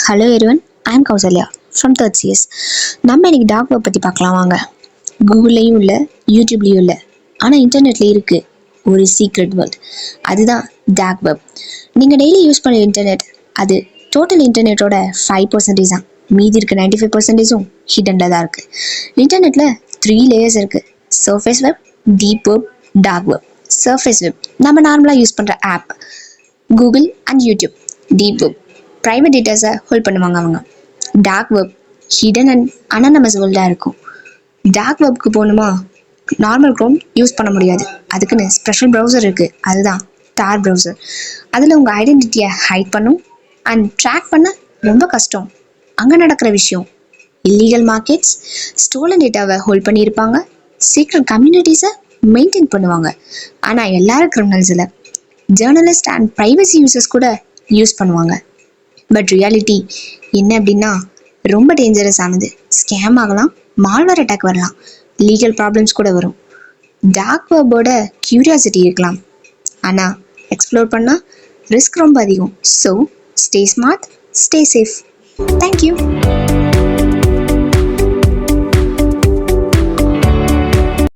Hello everyone, I am Kausalya from third CS. நம்ம இன்னைக்கு dark web பற்றி பார்க்கலாம் வாங்க. கூகுள்லேயும் இல்லை, யூடியூப்லேயும் இல்லை, ஆனால் இன்டர்நெட்லேயும் இருக்குது ஒரு சீக்ரெட் வேர்ல்ட். அதுதான் டார்க் வெப். நீங்கள் டெய்லி யூஸ் பண்ணுற இன்டர்நெட் அது டோட்டல் இன்டர்நெட்டோட 5% தான். மீதி இருக்க 95%ம் ஹிடனில் தான் இருக்குது. இன்டர்நெட்டில் 3 லேயர்ஸ் இருக்குது: surface web, deep web, dark web. Surface web நம்ம நார்மலாக யூஸ் பண்ணுற app, Google and YouTube. Deep web private டேட்டாஸை ஹோல்ட் பண்ணுவாங்க அவங்க. Dark web hidden and anonymous வேர்ல்டாக இருக்கும். டார்க் வெப்க்கு போகணுமா, நார்மல் க்ரோம் யூஸ் பண்ண முடியாது. அதுக்குன்னு ஸ்பெஷல் ப்ரௌசர் இருக்குது, அதுதான் டார் ப்ரௌசர். அதில் உங்கள் ஐடென்டிட்டியை ஹைட் பண்ணும் அண்ட் ட்ராக் பண்ண ரொம்ப கஷ்டம். அங்கே நடக்கிற விஷயம், இல்லீகல் மார்க்கெட்ஸ், ஸ்டோலன் டேட்டாவை ஹோல்ட் பண்ணியிருப்பாங்க, சீக்ரெட் கம்யூனிட்டிஸை மெயின்டைன் பண்ணுவாங்க. ஆனால் எல்லாரும் கிரிமினல்ஸ் இல்லை, ஜேர்னலிஸ்ட் அண்ட் ப்ரைவசி யூசர்ஸ் கூட யூஸ் பண்ணுவாங்க. பட் ரியாலிட்டி என்ன அப்படின்னா ரொம்ப டேஞ்சரஸ் ஆனது. ஸ்கேம் ஆகலாம், மால்வேர் அட்டாக் வரலாம், லீகல் ப்ராப்ளம்ஸ் கூட வரும். டார்க் வெப்போட கியூரியாசிட்டி இருக்கலாம், ஆனால் எக்ஸ்ப்ளோர் பண்ணால் ரிஸ்க் ரொம்ப அதிகம். So stay smart, stay safe. Thank you.